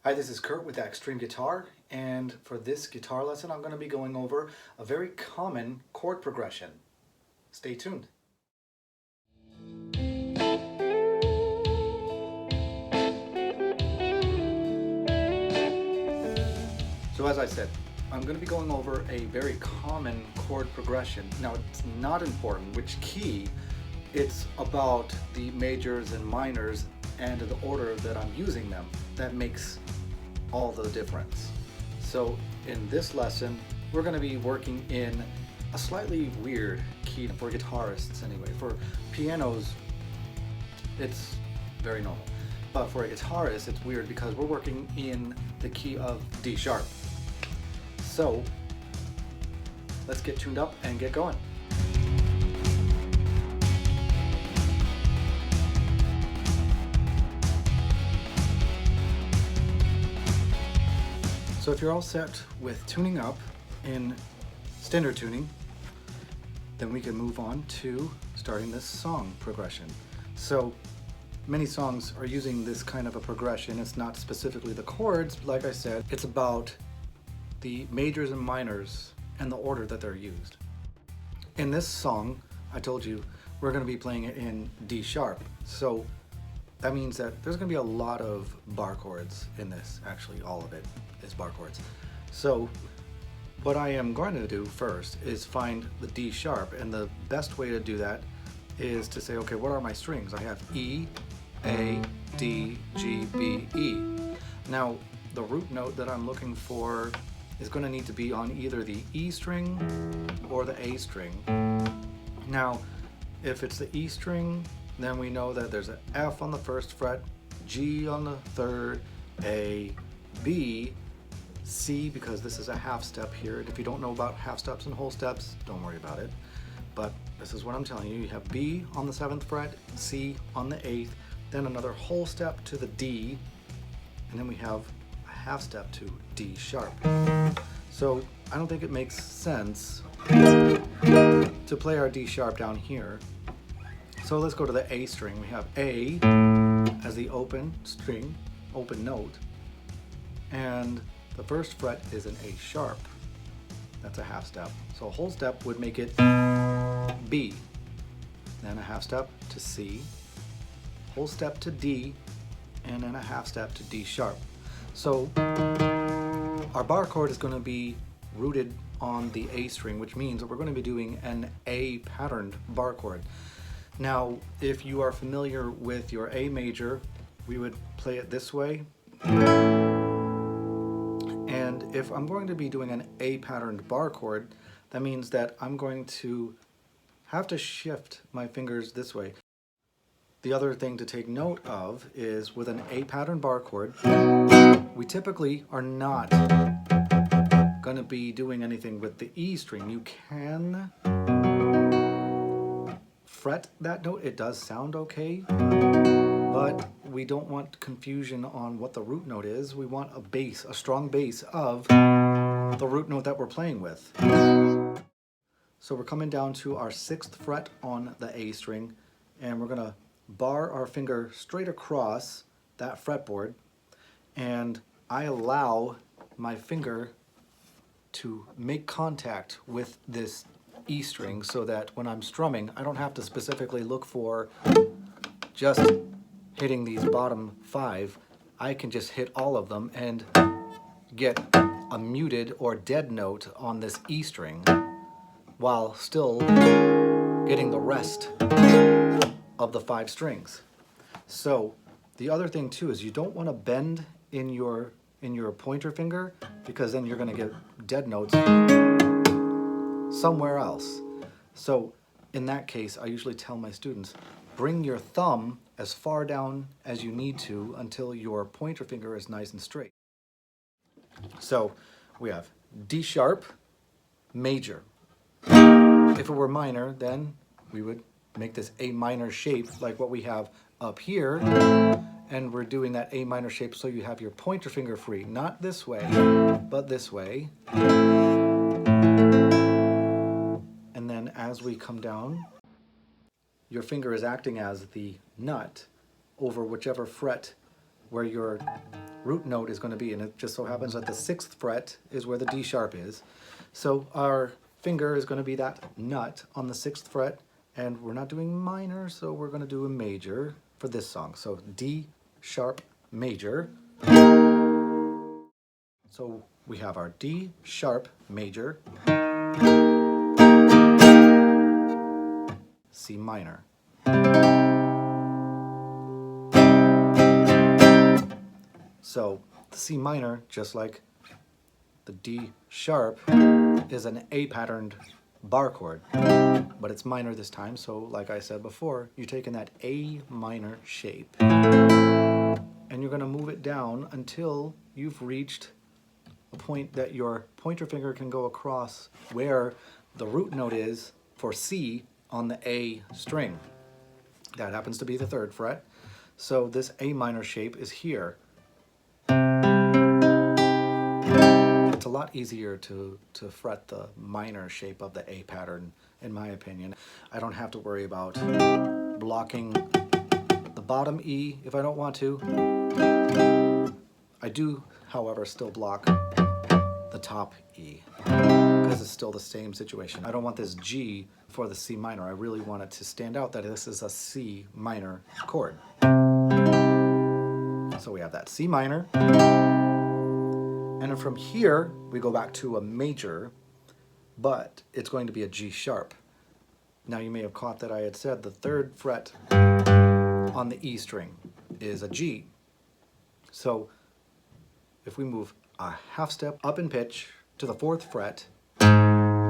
Hi, this is Kurt with Axtreme-Guitar, and for this guitar lesson I'm going to be going over a very common chord progression. Stay tuned. So as I said, I'm going to be going over a very common chord progression. Now it's not important which key, it's about the majors and minors and the order that I'm using them that makes all the difference. So in this lesson, we're going to be working in a slightly weird key for guitarists anyway. For pianos, it's very normal. But for a guitarist, it's weird because we're working in the key of D sharp. So let's get tuned up and get going. So if you're all set with tuning up in standard tuning, then we can move on to starting this song progression. So many songs are using this kind of a progression. It's not specifically the chords, but like I said, it's about the majors and minors and the order that they're used. In this song, I told you, we're going to be playing it in D sharp. So that means that there's going to be a lot of bar chords in this. Actually, all of it is bar chords. So what I am going to do first is find the D sharp, and the best way to do that is to say, okay, what are my strings? I have E, A, D, G, B, E. Now, the root note that I'm looking for is going to need to be on either the E string or the A string. Now, if it's the E string, then we know that there's an F on the first fret, G on the third, A, B, C, because this is a half step here. And if you don't know about half steps and whole steps, don't worry about it. But this is what I'm telling you. You have B on the 7th fret, C on the 8th, then another whole step to the D, and then we have a half step to D sharp. So I don't think it makes sense to play our D sharp down here. So let's go to the A string. We have A as the open string, open note, and the first fret is an A sharp. That's a half step. So a whole step would make it B, then a half step to C, whole step to D, and then a half step to D sharp. So our bar chord is going to be rooted on the A string, which means that we're going to be doing an A patterned bar chord. Now, if you are familiar with your A major, we would play it this way. And if I'm going to be doing an A patterned bar chord, that means that I'm going to have to shift my fingers this way. The other thing to take note of is with an A patterned bar chord, we typically are not going to be doing anything with the E string. You can fret that note, it does sound okay, but we don't want confusion on what the root note is. We want a bass, a strong bass of the root note that we're playing with. So we're coming down to our 6th fret on the A string, and we're gonna bar our finger straight across that fretboard, and I allow my finger to make contact with this E string so that when I'm strumming, I don't have to specifically look for just hitting these bottom 5. I can just hit all of them and get a muted or dead note on this E string while still getting the rest of the 5 strings. So the other thing too is you don't want to bend in your pointer finger, because then you're going to get dead notes somewhere else. So in that case, I usually tell my students, bring your thumb as far down as you need to until your pointer finger is nice and straight. So we have D sharp, major. If it were minor, then we would make this A minor shape like what we have up here, and we're doing that A minor shape so you have your pointer finger free, not this way, but this way. And then as we come down, your finger is acting as the nut over whichever fret where your root note is going to be, and it just so happens that the 6th fret is where the D sharp is. So our finger is going to be that nut on the 6th fret, and we're not doing minor, so we're going to do a major for this song. So D sharp major. So we have our D sharp major, C minor. So the C minor, just like the D sharp, is an A patterned bar chord, but it's minor this time. So like I said before, you're taking that A minor shape and you're going to move it down until you've reached a point that your pointer finger can go across where the root note is for C on the A string. That happens to be the 3rd fret. So this A minor shape is here. It's a lot easier to fret the minor shape of the A pattern, in my opinion. I don't have to worry about blocking the bottom E if I don't want to. I do, however, still block the top E because it's still the same situation. I don't want this G for the C minor. I really want it to stand out that this is a C minor chord. So we have that C minor. And then from here, we go back to a major, but it's going to be a G sharp. Now you may have caught that I had said the 3rd fret on the E string is a G. So if we move a half step up in pitch to the 4th fret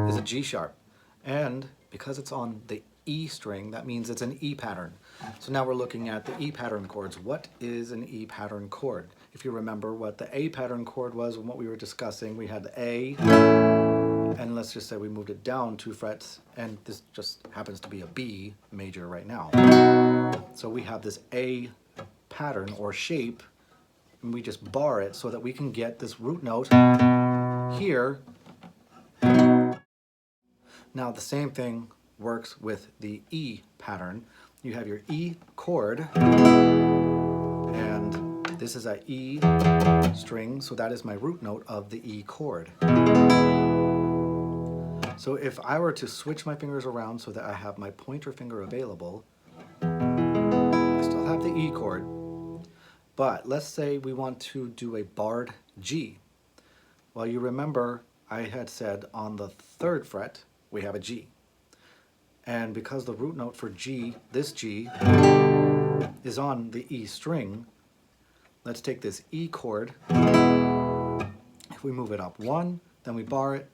is a G sharp. And because it's on the E string, that means it's an E pattern. So now we're looking at the E pattern chords. What is an E pattern chord? If you remember what the A pattern chord was and what we were discussing, we had the A, and let's just say we moved it down 2 frets, and this just happens to be a B major right now. So we have this A pattern or shape, and we just bar it so that we can get this root note here. Now the same thing works with the E pattern. You have your E chord, and this is a E string, so that is my root note of the E chord. So if I were to switch my fingers around so that I have my pointer finger available, I still have the E chord, but let's say we want to do a barred G. Well, you remember I had said on the 3rd fret we have a G. And because the root note for G, this G, is on the E string, let's take this E chord. If we move it up 1, then we bar it,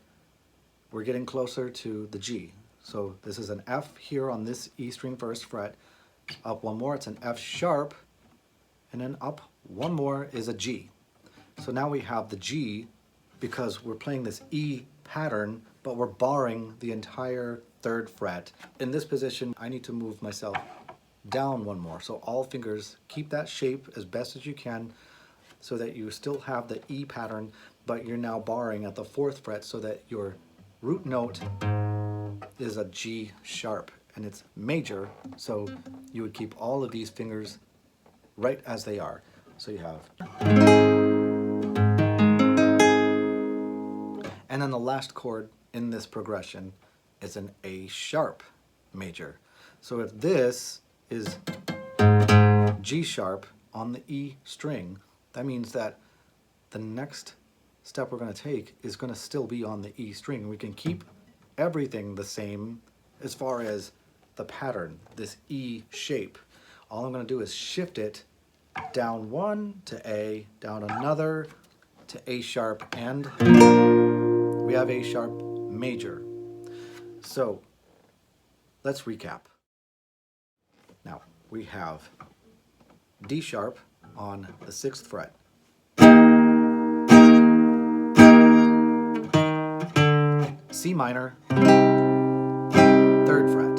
we're getting closer to the G. So this is an F here on this E string 1st fret. Up 1 more, it's an F sharp, and then up 1 more is a G. So now we have the G because we're playing this E pattern, but we're barring the entire 3rd fret. In this position, I need to move myself down 1 more. So all fingers keep that shape as best as you can so that you still have the E pattern, but you're now barring at the 4th fret so that your root note is a G sharp, and it's major, so you would keep all of these fingers right as they are. So you have, and then the last chord in this progression is an A sharp major. So if this is G sharp on the E string, that means that the next step we're going to take is going to still be on the E string. We can keep everything the same as far as the pattern, this E shape. All I'm going to do is shift it down 1 to A, down another to A sharp, and we have A sharp major. So let's recap. Now we have D sharp on the 6th fret, C minor, 3rd fret,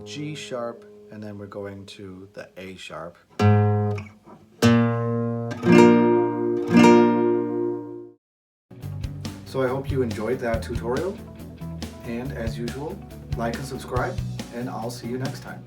G sharp, and then we're going to the A sharp. So I hope you enjoyed that tutorial, and as usual, like and subscribe, and I'll see you next time.